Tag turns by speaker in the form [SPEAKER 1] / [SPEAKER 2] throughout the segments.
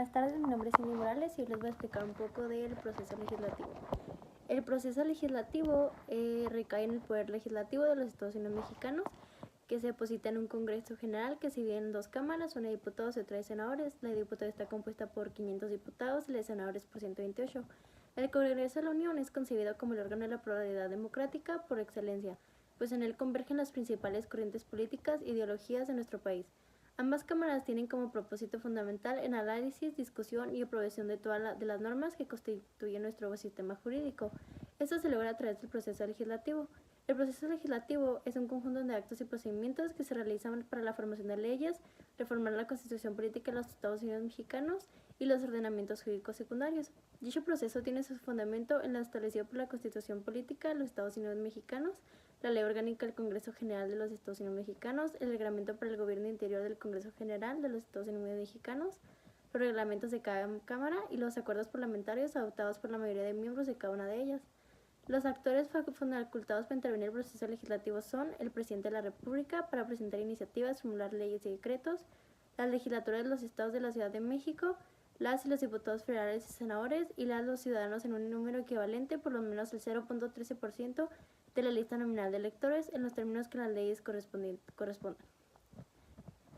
[SPEAKER 1] Buenas tardes, mi nombre es Cindy Morales y hoy les voy a explicar un poco del proceso legislativo. El proceso legislativo recae en el poder legislativo de los Estados Unidos mexicanos, que se deposita en un Congreso General que se divide en dos cámaras, una de diputados y otra de senadores. La de diputados está compuesta por 500 diputados y la de senadores por 128. El Congreso de la Unión es concebido como el órgano de la pluralidad democrática por excelencia, pues en él convergen las principales corrientes políticas e ideologías de nuestro país. Ambas cámaras tienen como propósito fundamental el análisis, discusión y aprobación de todas las normas que constituyen nuestro sistema jurídico. Esto se logra a través del proceso legislativo. El proceso legislativo es un conjunto de actos y procedimientos que se realizan para la formación de leyes, reformar la constitución política de los Estados Unidos mexicanos y los ordenamientos jurídicos secundarios. Dicho proceso tiene su fundamento en lo establecido por la Constitución Política de los Estados Unidos mexicanos, la Ley Orgánica del Congreso General de los Estados Unidos mexicanos, el Reglamento para el Gobierno Interior del Congreso General de los Estados Unidos mexicanos, los reglamentos de cada cámara y los acuerdos parlamentarios adoptados por la mayoría de miembros de cada una de ellas. Los actores facultados para intervenir en el proceso legislativo son el presidente de la República para presentar iniciativas, formular leyes y decretos, las legislaturas de los estados de la Ciudad de México, las y los diputados federales y senadores y los ciudadanos en un número equivalente por lo menos el 0.13% de la lista nominal de electores en los términos que las leyes correspondan.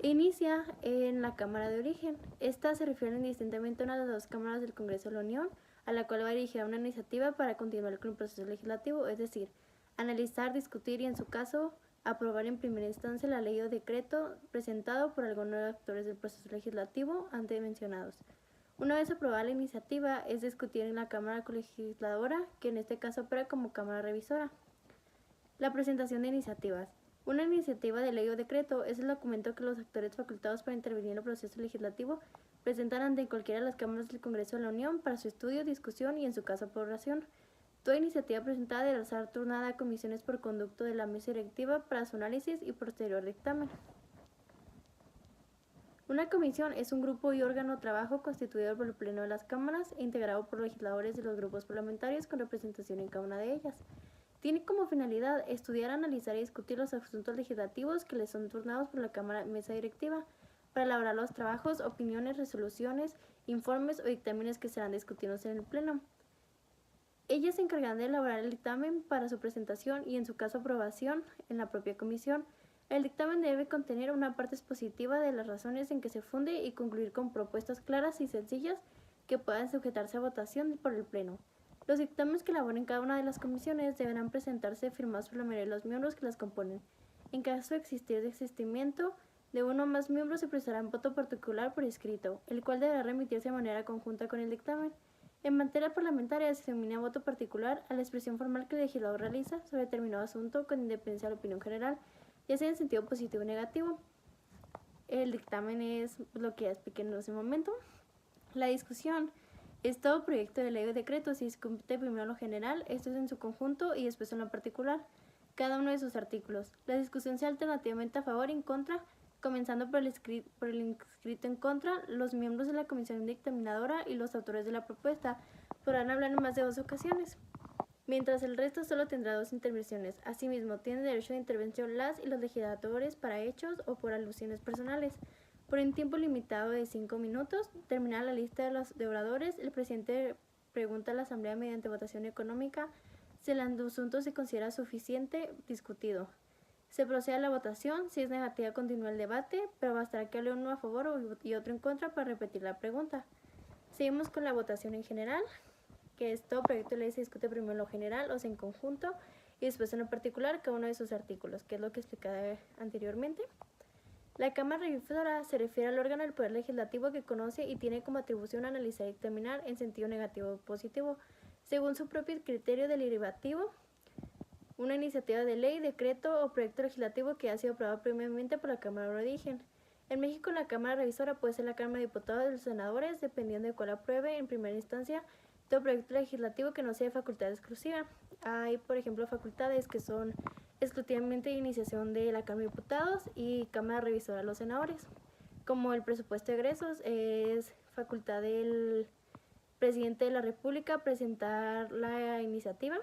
[SPEAKER 1] Inicia en la Cámara de Origen. Esta se refiere indistintamente a una de las dos cámaras del Congreso de la Unión, a la cual va dirigida una iniciativa para continuar con el proceso legislativo, es decir, analizar, discutir y, en su caso, aprobar en primera instancia la ley o decreto presentado por algunos de los actores del proceso legislativo antes mencionados. Una vez aprobada la iniciativa, es discutir en la Cámara Colegisladora, que en este caso opera como Cámara Revisora. La presentación de iniciativas. Una iniciativa de ley o decreto es el documento que los actores facultados para intervenir en el proceso legislativo presentan ante cualquiera de las cámaras del Congreso de la Unión para su estudio, discusión y, en su caso, aprobación. Toda iniciativa presentada deberá ser turnada a comisiones por conducto de la mesa directiva para su análisis y posterior dictamen. Una comisión es un grupo y órgano de trabajo constituido por el Pleno de las cámaras e integrado por legisladores de los grupos parlamentarios con representación en cada una de ellas. Tiene como finalidad estudiar, analizar y discutir los asuntos legislativos que les son turnados por la Cámara Mesa Directiva para elaborar los trabajos, opiniones, resoluciones, informes o dictámenes que serán discutidos en el Pleno. Ellas se encargarán de elaborar el dictamen para su presentación y, en su caso, aprobación en la propia comisión. El dictamen debe contener una parte expositiva de las razones en que se funde y concluir con propuestas claras y sencillas que puedan sujetarse a votación por el Pleno. Los dictámenes que elaboren cada una de las comisiones deberán presentarse firmados por la mayoría de los miembros que las componen. En caso de existir desistimiento de uno o más miembros, se precisará un voto particular por escrito, el cual deberá remitirse de manera conjunta con el dictamen. En materia parlamentaria se denomina voto particular a la expresión formal que el legislador realiza sobre determinado asunto con independencia de la opinión general, ya sea en sentido positivo o negativo. El dictamen es lo que ya expliqué en ese momento. La discusión es todo proyecto de ley o decreto. Se discute primero lo general, esto es en su conjunto, y después en lo particular, cada uno de sus artículos. La discusión sea alternativamente a favor y en contra, comenzando por el inscrito en contra. Los miembros de la comisión dictaminadora y los autores de la propuesta podrán hablar en más de 2 ocasiones, mientras el resto solo tendrá 2 intervenciones. Asimismo, tienen derecho de intervención las y los legisladores para hechos o por alusiones personales. Por un tiempo limitado de 5 minutos, terminada la lista de oradores, el presidente pregunta a la Asamblea mediante votación económica si el asunto se considera suficiente discutido. Se procede a la votación. Si es negativa, continúa el debate, pero bastará que hable uno a favor y otro en contra para repetir la pregunta. Seguimos con la votación en general, que es todo proyecto de ley se discute primero en lo general, o sea, en conjunto, y después en lo particular cada uno de sus artículos, que es lo que explicaba anteriormente. La Cámara Revisora se refiere al órgano del Poder Legislativo que conoce y tiene como atribución analizar y dictaminar en sentido negativo o positivo, según su propio criterio deliberativo, una iniciativa de ley, decreto o proyecto legislativo que ha sido aprobado previamente por la Cámara de Origen. En México, la Cámara Revisora puede ser la Cámara de Diputados de los senadores, dependiendo de cuál apruebe en primera instancia todo proyecto legislativo que no sea de facultad exclusiva. Hay, por ejemplo, facultades que son exclusivamente de iniciación de la Cámara de Diputados y Cámara Revisora de los senadores, como el presupuesto de egresos. Es facultad del presidente de la República presentar la iniciativa,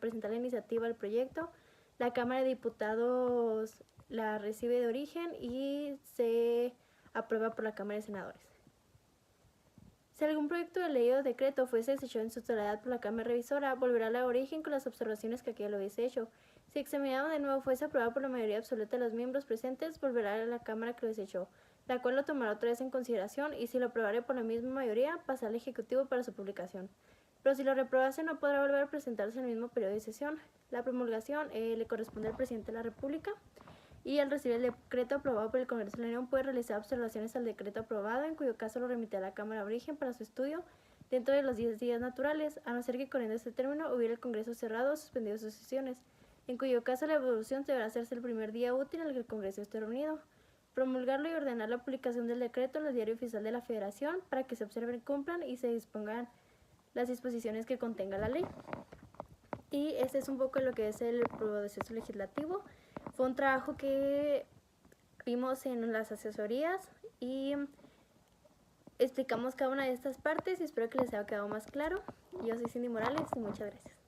[SPEAKER 1] presentar la iniciativa al proyecto. La Cámara de Diputados la recibe de origen y se aprueba por la Cámara de Senadores. Si algún proyecto de ley o decreto fuese desechado en su totalidad por la Cámara Revisora, volverá a la origen con las observaciones que aquello lo hubiese hecho. Si examinado de nuevo fuese aprobado por la mayoría absoluta de los miembros presentes, volverá a la Cámara que lo desechó, la cual lo tomará otra vez en consideración y si lo aprobare por la misma mayoría, pasará al Ejecutivo para su publicación. Pero si lo reprobase, no podrá volver a presentarse en el mismo periodo de sesión. La promulgación le corresponde al Presidente de la República y al recibir el decreto aprobado por el Congreso de la Unión puede realizar observaciones al decreto aprobado, en cuyo caso lo remite a la Cámara de Origen para su estudio dentro de los 10 días naturales, a no ser que corriendo este término hubiera el Congreso cerrado o suspendido sus sesiones, en cuyo caso la evolución deberá hacerse el primer día útil en el que el Congreso esté reunido. Promulgarlo y ordenar la publicación del decreto en el Diario Oficial de la Federación para que se observen, cumplan y se dispongan las disposiciones que contenga la ley. Y este es un poco lo que es el proceso legislativo. Fue un trabajo que vimos en las asesorías y explicamos cada una de estas partes y espero que les haya quedado más claro. Yo soy Cindy Morales y muchas gracias.